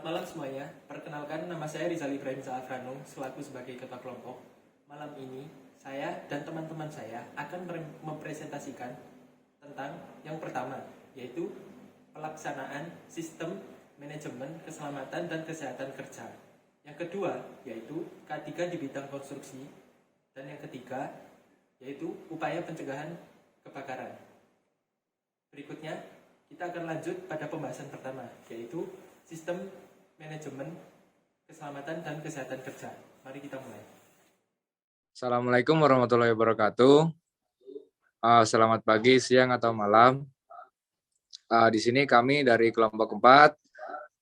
malam semuanya, perkenalkan nama saya Rizal Ibrahim Zafrano selaku sebagai ketua kelompok. Malam ini, saya dan teman-teman saya akan mempresentasikan tentang yang pertama, yaitu pelaksanaan sistem manajemen keselamatan dan kesehatan kerja. Yang kedua, yaitu K3 di bidang konstruksi. Dan yang ketiga, yaitu upaya pencegahan kebakaran. Berikutnya, kita akan lanjut pada pembahasan pertama, yaitu sistem manajemen keselamatan dan kesehatan kerja. Mari kita mulai. Assalamualaikum warahmatullahi wabarakatuh. Selamat pagi, siang, atau malam. Di sini kami dari kelompok 4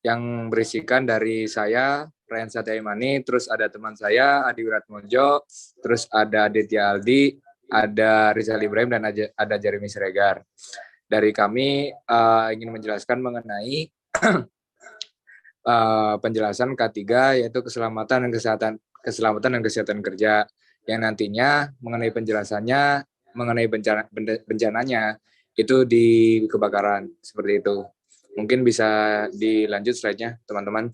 yang berisikan dari saya, Ryan Satyaimani, terus ada teman saya, Adi Wiratmojo, terus ada Aditya Aldi, ada Rizal Ibrahim, dan ada Jeremy Siregar. Dari kami ingin menjelaskan mengenai penjelasan K3, yaitu keselamatan dan kesehatan kerja, yang nantinya mengenai penjelasannya, mengenai bencananya itu di kebakaran, seperti itu. Mungkin bisa dilanjut slide-nya, teman-teman.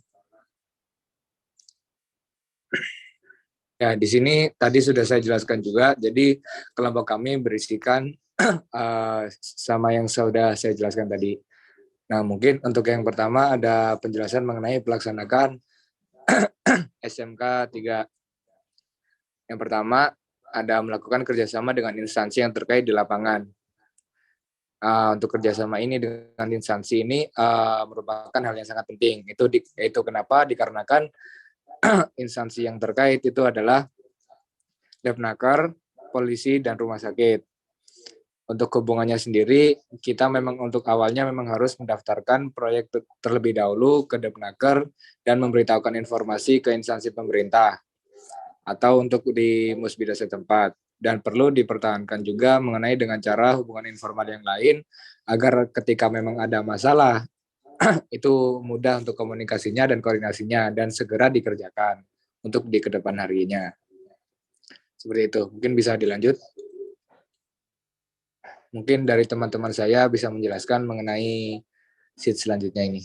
Ya, di sini tadi sudah saya jelaskan juga. Jadi kelompok kami berisikan sama yang sudah saya jelaskan tadi. Nah, mungkin untuk yang pertama ada penjelasan mengenai pelaksanaan SMK 3. Yang pertama, ada melakukan kerjasama dengan instansi yang terkait di lapangan. Untuk kerjasama ini dengan instansi ini merupakan hal yang sangat penting. Itu kenapa? Dikarenakan instansi yang terkait itu adalah Depnaker, polisi, dan rumah sakit. Untuk hubungannya sendiri, kita memang untuk awalnya memang harus mendaftarkan proyek terlebih dahulu ke Depnaker dan memberitahukan informasi ke instansi pemerintah atau untuk di musbida setempat. Dan perlu dipertahankan juga mengenai dengan cara hubungan informal yang lain agar ketika memang ada masalah itu mudah untuk komunikasinya dan koordinasinya dan segera dikerjakan untuk di kedepan harinya. Seperti itu. Mungkin bisa dilanjut. Mungkin dari teman-teman saya bisa menjelaskan mengenai sheet selanjutnya ini.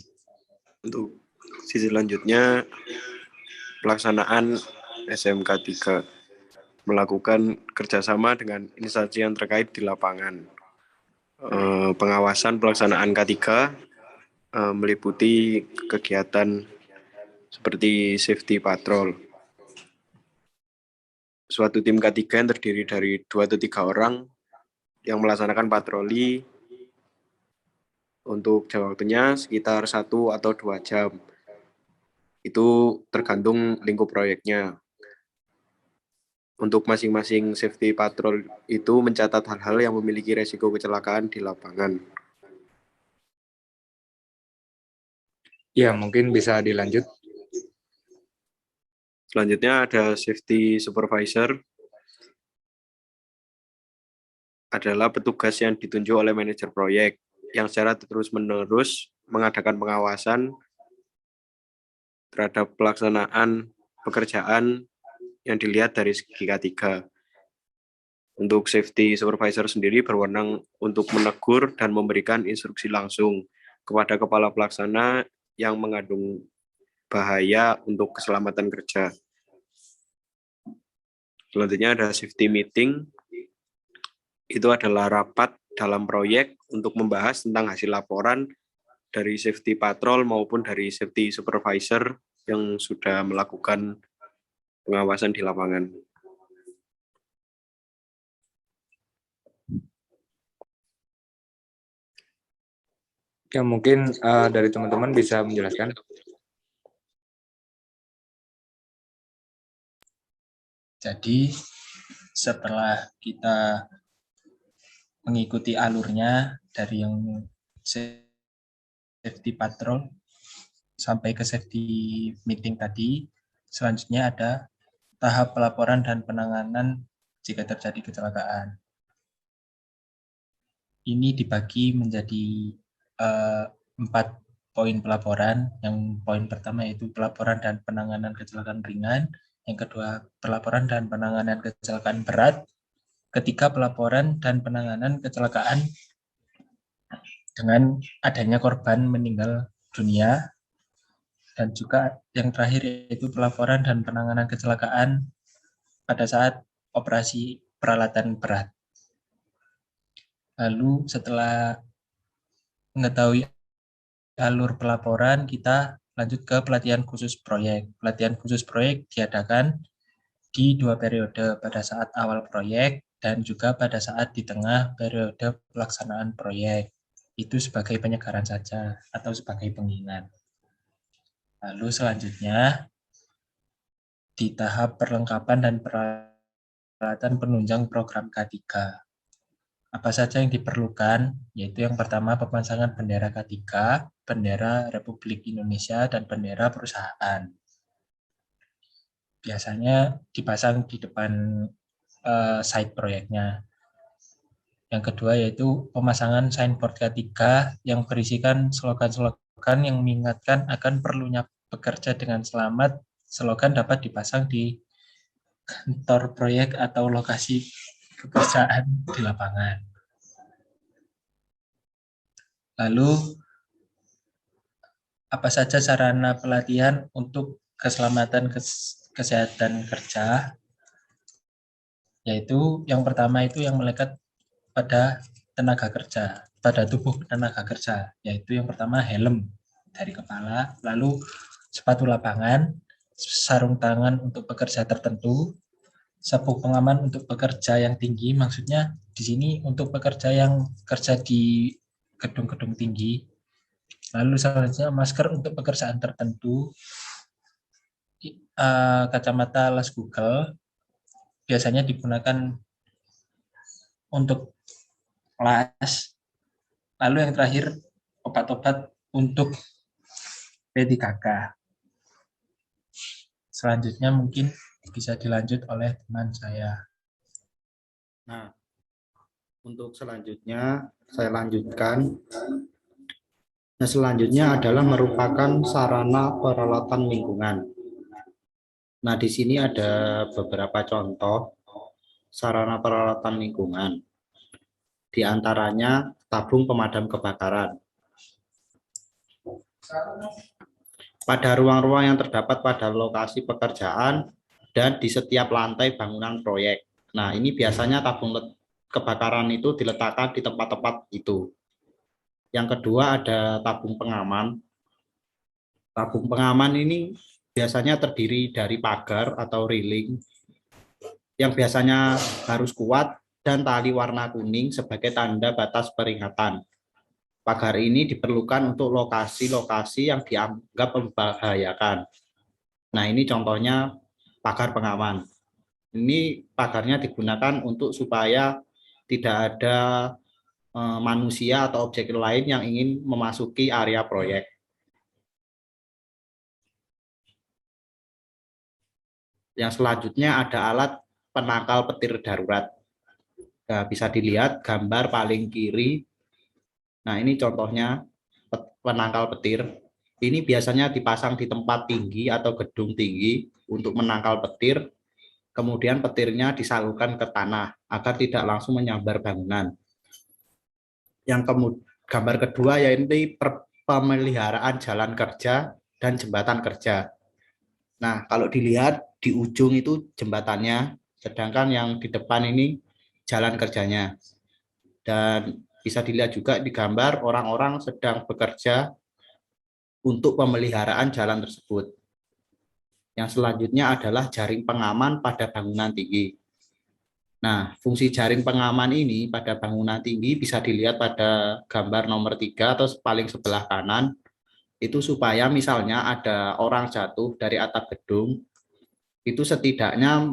Untuk sisi selanjutnya, pelaksanaan SMK 3 melakukan kerjasama dengan instansi yang terkait di lapangan. Pengawasan pelaksanaan K3 meliputi kegiatan seperti safety patrol. Suatu tim K3 yang terdiri dari 2 atau 3 orang yang melaksanakan patroli untuk jam waktunya sekitar 1 atau 2 jam. Itu tergantung lingkup proyeknya. Untuk masing-masing safety patrol itu mencatat hal-hal yang memiliki resiko kecelakaan di lapangan. Ya, mungkin bisa dilanjut. Selanjutnya ada safety supervisor. Adalah petugas yang ditunjuk oleh manajer proyek yang secara terus-menerus mengadakan pengawasan terhadap pelaksanaan pekerjaan yang dilihat dari segi K3. Untuk safety supervisor sendiri berwenang untuk menegur dan memberikan instruksi langsung kepada kepala pelaksana yang mengandung bahaya untuk keselamatan kerja. Selanjutnya ada safety meeting. Itu adalah rapat dalam proyek untuk membahas tentang hasil laporan dari safety patrol maupun dari safety supervisor yang sudah melakukan pengawasan di lapangan. Ya, mungkin dari teman-teman bisa menjelaskan. Jadi setelah kita mengikuti alurnya dari yang safety patrol sampai ke safety meeting tadi, selanjutnya ada tahap pelaporan dan penanganan jika terjadi kecelakaan. Ini dibagi menjadi 4 poin pelaporan. Yang poin pertama yaitu pelaporan dan penanganan kecelakaan ringan, yang kedua pelaporan dan penanganan kecelakaan berat, ketiga pelaporan dan penanganan kecelakaan dengan adanya korban meninggal dunia, Dan juga yang terakhir yaitu pelaporan dan penanganan kecelakaan pada saat operasi peralatan berat. Lalu setelah mengetahui alur pelaporan, kita lanjut ke pelatihan khusus proyek. Pelatihan khusus proyek diadakan di 2 periode, pada saat awal proyek dan juga pada saat di tengah periode pelaksanaan proyek. Itu sebagai penyegaran saja atau sebagai pengingat. Lalu selanjutnya di tahap perlengkapan dan peralatan penunjang program K3. Apa saja yang diperlukan? Yaitu yang pertama pemasangan bendera K3, bendera Republik Indonesia, dan bendera perusahaan. Biasanya dipasang di depan site proyeknya. Yang kedua yaitu pemasangan signboard K3 yang berisikan slogan-slogan yang mengingatkan akan perlunya bekerja dengan selamat. Slogan dapat dipasang di kantor proyek atau lokasi pekerjaan di lapangan. Lalu, apa saja sarana pelatihan untuk keselamatan kesehatan kerja? Yaitu yang pertama itu yang melekat pada tenaga kerja, pada tubuh tenaga kerja, yaitu yang pertama helm dari kepala, lalu sepatu lapangan, sarung tangan untuk pekerja tertentu, sabuk pengaman untuk pekerja yang tinggi, maksudnya di sini untuk pekerja yang kerja di gedung-gedung tinggi. Lalu selanjutnya masker untuk pekerjaan tertentu, kacamata las Google biasanya digunakan untuk las. Lalu yang terakhir obat-obat untuk P3K. Selanjutnya mungkin bisa dilanjut oleh teman saya. Nah, untuk selanjutnya saya lanjutkan. Nah, selanjutnya adalah merupakan sarana peralatan lingkungan. Nah, di sini ada beberapa contoh sarana peralatan lingkungan. Di antaranya tabung pemadam kebakaran. Pada ruang-ruang yang terdapat pada lokasi pekerjaan dan di setiap lantai bangunan proyek. Nah, ini biasanya tabung kebakaran itu diletakkan di tempat-tempat itu. Yang kedua ada tabung pengaman. Tabung pengaman ini biasanya terdiri dari pagar atau railing yang biasanya harus kuat dan tali warna kuning sebagai tanda batas peringatan. Pagar ini diperlukan untuk lokasi-lokasi yang dianggap membahayakan. Nah, ini contohnya pagar pengaman. Ini pagarnya digunakan untuk supaya tidak ada manusia atau objek lain yang ingin memasuki area proyek. Yang selanjutnya ada alat penangkal petir darurat. Nah, bisa dilihat gambar paling kiri. Nah, ini contohnya penangkal petir. Ini biasanya dipasang di tempat tinggi atau gedung tinggi untuk menangkal petir. Kemudian petirnya disalurkan ke tanah agar tidak langsung menyambar bangunan. Yang gambar kedua yaitu pemeliharaan jalan kerja dan jembatan kerja. Nah, kalau dilihat di ujung itu jembatannya, sedangkan yang di depan ini jalan kerjanya. Dan bisa dilihat juga di gambar orang-orang sedang bekerja untuk pemeliharaan jalan tersebut. Yang selanjutnya adalah jaring pengaman pada bangunan tinggi. Nah, fungsi jaring pengaman ini pada bangunan tinggi bisa dilihat pada gambar nomor 3 atau paling sebelah kanan. Itu supaya misalnya ada orang jatuh dari atap gedung, itu setidaknya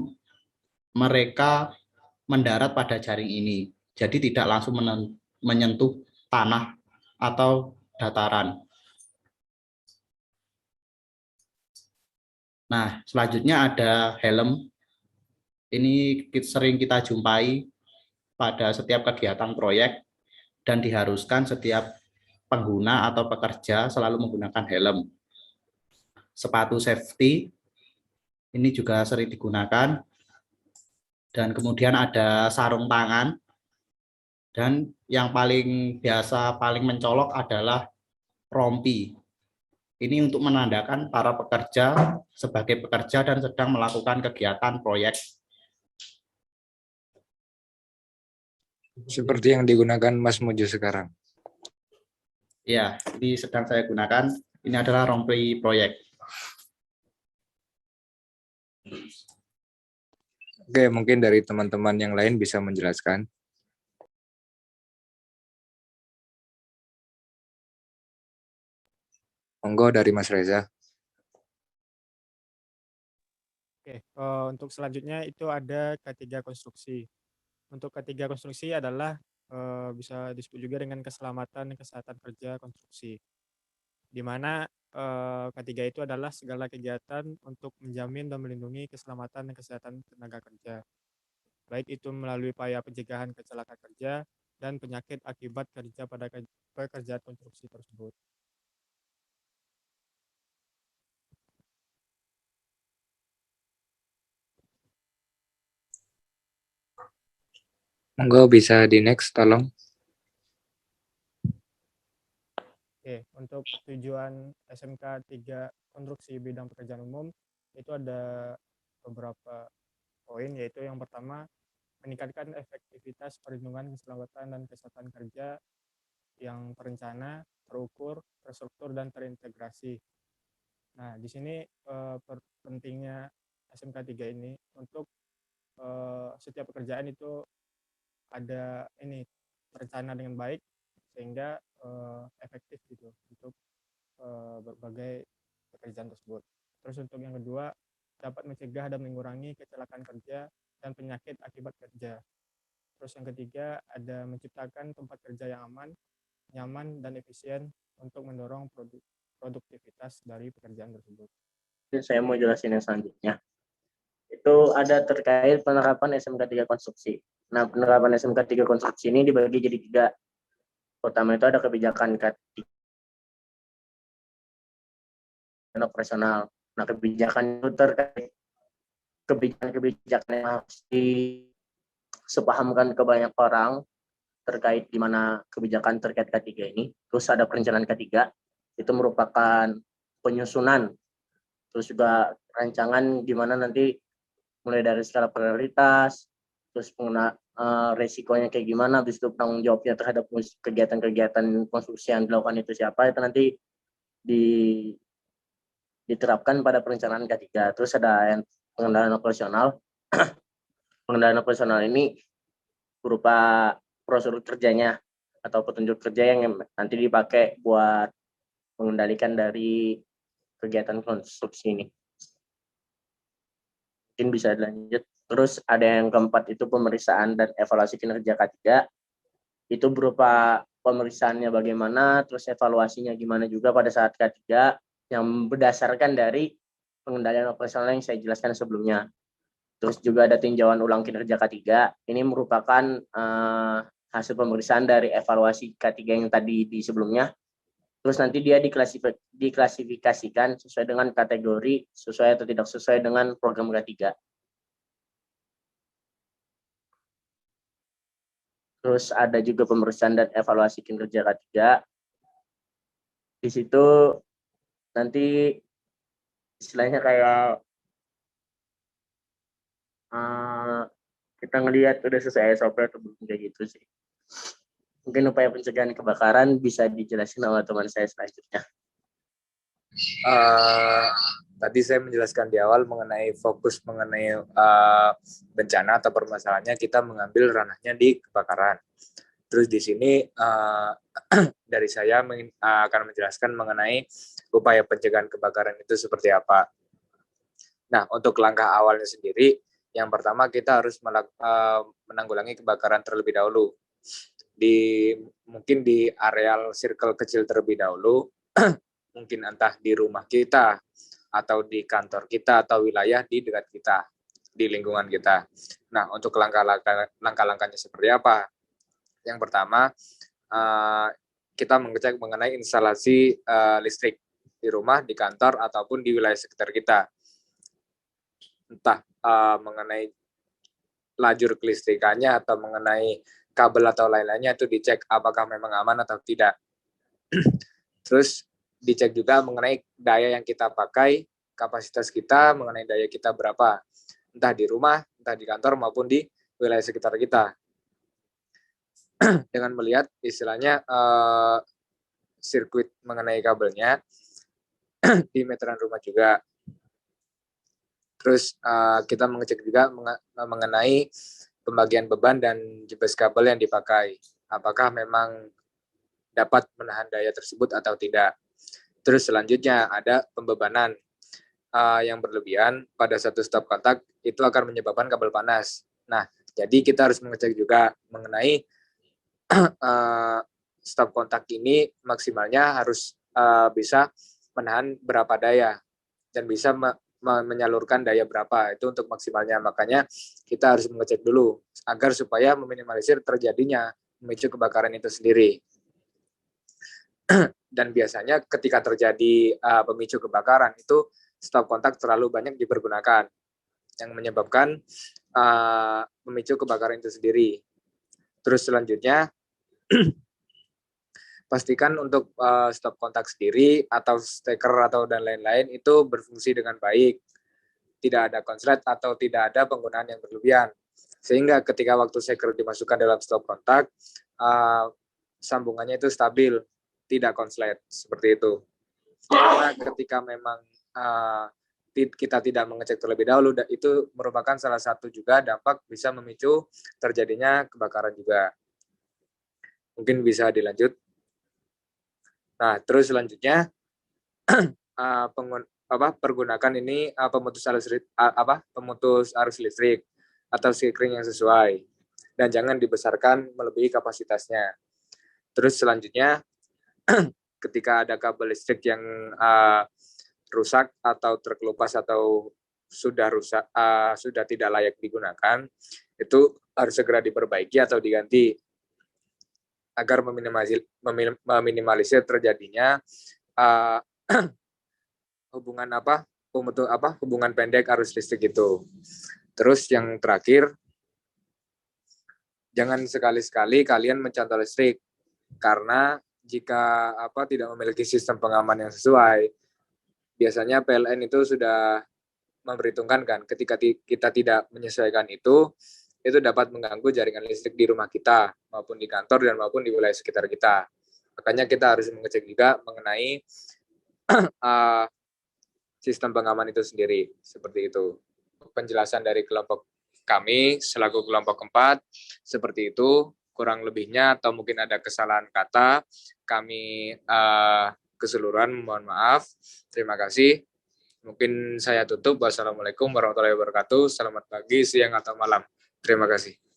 mereka mendarat pada jaring ini. Jadi tidak langsung menyentuh tanah atau dataran. Nah, selanjutnya ada helm. Ini sering kita jumpai pada setiap kegiatan proyek dan diharuskan setiap pengguna atau pekerja selalu menggunakan helm. Sepatu safety ini juga sering digunakan. Dan kemudian ada sarung tangan. Dan yang paling biasa, paling mencolok adalah rompi. Ini untuk menandakan para pekerja sebagai pekerja dan sedang melakukan kegiatan proyek. Seperti yang digunakan Mas Mujo sekarang. Ya, ini sedang saya gunakan. Ini adalah roleplay proyek. Oke, mungkin dari teman-teman yang lain bisa menjelaskan. Monggo dari Mas Reza. Oke, untuk selanjutnya itu ada ketiga konstruksi. Untuk ketiga konstruksi adalah bisa disebut juga dengan keselamatan kesehatan kerja konstruksi, di mana ketiga itu adalah segala kegiatan untuk menjamin dan melindungi keselamatan dan kesehatan tenaga kerja, baik itu melalui upaya pencegahan kecelakaan kerja dan penyakit akibat kerja pada pekerjaan konstruksi tersebut. Monggo bisa di next, tolong. Oke, untuk tujuan SMK 3 konstruksi bidang pekerjaan umum itu ada beberapa poin, yaitu yang pertama meningkatkan efektivitas perlindungan keselamatan dan kesehatan kerja yang terencana, terukur, terstruktur, dan terintegrasi. Nah, di sini pentingnya SMK 3 ini untuk setiap pekerjaan itu ada ini terencana dengan baik sehingga efektif gitu untuk berbagai pekerjaan tersebut. Terus untuk yang kedua, dapat mencegah dan mengurangi kecelakaan kerja dan penyakit akibat kerja. Terus yang ketiga, ada menciptakan tempat kerja yang aman, nyaman, dan efisien untuk mendorong produktivitas dari pekerjaan tersebut. Saya mau jelasin yang selanjutnya. Itu ada terkait penerapan SMK 3 konstruksi. Nah, penerapan SMK 3 konstruksi ini dibagi jadi 3. Pertama itu ada kebijakan operasional. Nah, kebijakan itu terkait kebijakan yang harus disepahamkan ke banyak orang terkait di mana kebijakan terkait K3 ini. Terus ada perencanaan K3, itu merupakan penyusunan. Terus juga rancangan gimana nanti mulai dari skala prioritas, terus resikonya kayak gimana, habis itu tanggung jawabnya terhadap kegiatan-kegiatan konstruksi yang dilakukan itu siapa, itu nanti diterapkan pada perencanaan K3. Terus ada yang pengendalian operasional. Pengendalian operasional ini berupa prosedur kerjanya atau petunjuk kerja yang nanti dipakai buat mengendalikan dari kegiatan konstruksi ini. Mungkin bisa dilanjut. Terus ada yang keempat itu pemeriksaan dan evaluasi kinerja K3. Itu berupa pemeriksaannya bagaimana, terus evaluasinya gimana juga pada saat K3 yang berdasarkan dari pengendalian operasional yang saya jelaskan sebelumnya. Terus juga ada tinjauan ulang kinerja K3. Ini merupakan hasil pemeriksaan dari evaluasi K3 yang tadi di sebelumnya. Terus nanti dia diklasifikasikan sesuai dengan kategori, sesuai atau tidak sesuai dengan program K3. Terus ada juga pemeriksaan dan evaluasi kinerja K3. Di situ nanti istilahnya kayak kita ngelihat udah sesuai SOP atau belum, kayak gitu sih. Mungkin upaya pencegahan kebakaran bisa dijelasin sama teman saya selanjutnya. Tadi saya menjelaskan di awal mengenai fokus mengenai bencana atau permasalahannya, kita mengambil ranahnya di kebakaran. Terus di sini dari saya akan menjelaskan mengenai upaya pencegahan kebakaran itu seperti apa. Nah, untuk langkah awalnya sendiri, yang pertama kita harus menanggulangi kebakaran terlebih dahulu. Mungkin di areal circle kecil terlebih dahulu, mungkin entah di rumah kita, atau di kantor kita, atau wilayah di dekat kita, di lingkungan kita. Nah, untuk langkah-langkahnya seperti apa? Yang pertama, kita mengecek mengenai instalasi listrik di rumah, di kantor, ataupun di wilayah sekitar kita. Entah mengenai lajur kelistrikannya atau mengenai kabel atau lain-lainnya, itu dicek apakah memang aman atau tidak. Terus dicek juga mengenai daya yang kita pakai, kapasitas kita mengenai daya kita berapa, entah di rumah, entah di kantor maupun di wilayah sekitar kita. Dengan melihat istilahnya sirkuit mengenai kabelnya di meteran rumah juga. Terus kita mengecek juga mengenai pembagian beban dan jebes kabel yang dipakai. Apakah memang dapat menahan daya tersebut atau tidak. Terus selanjutnya ada pembebanan yang berlebihan pada satu stop kontak itu akan menyebabkan kabel panas. Nah, jadi kita harus mengecek juga mengenai stop kontak ini maksimalnya harus bisa menahan berapa daya dan bisa menyalurkan daya berapa itu untuk maksimalnya. Makanya kita harus mengecek dulu agar supaya meminimalisir terjadinya memicu kebakaran itu sendiri. Dan biasanya ketika terjadi pemicu kebakaran itu stop kontak terlalu banyak dipergunakan yang menyebabkan pemicu kebakaran itu sendiri. Terus selanjutnya pastikan untuk stop kontak sendiri atau steker atau dan lain-lain itu berfungsi dengan baik. Tidak ada konslet atau tidak ada penggunaan yang berlebihan. Sehingga ketika waktu steker dimasukkan dalam stop kontak, sambungannya itu stabil, tidak konslet, seperti itu. Karena ketika memang kita tidak mengecek terlebih dahulu, itu merupakan salah satu juga dampak bisa memicu terjadinya kebakaran juga. Mungkin bisa dilanjut. Nah, terus selanjutnya pergunakan ini pemutus arus listrik atau sekring yang sesuai dan jangan dibesarkan melebihi kapasitasnya. Terus selanjutnya ketika ada kabel listrik yang rusak atau terkelupas atau sudah rusak, sudah tidak layak digunakan, itu harus segera diperbaiki atau diganti agar meminimalisir terjadinya hubungan pendek arus listrik itu. Terus yang terakhir, jangan sekali-sekali kalian mencantol listrik karena jika tidak memiliki sistem pengaman yang sesuai, biasanya PLN itu sudah memperhitungkan kan ketika kita tidak menyesuaikan itu dapat mengganggu jaringan listrik di rumah kita maupun di kantor dan maupun di wilayah sekitar kita. Makanya kita harus mengecek juga mengenai sistem pengaman itu sendiri, seperti itu. Penjelasan dari kelompok kami selaku kelompok 4 seperti itu, kurang lebihnya atau mungkin ada kesalahan kata, kami keseluruhan mohon maaf. Terima kasih. Mungkin saya tutup. Wassalamualaikum warahmatullahi wabarakatuh. Selamat pagi, siang, atau malam. Terima kasih.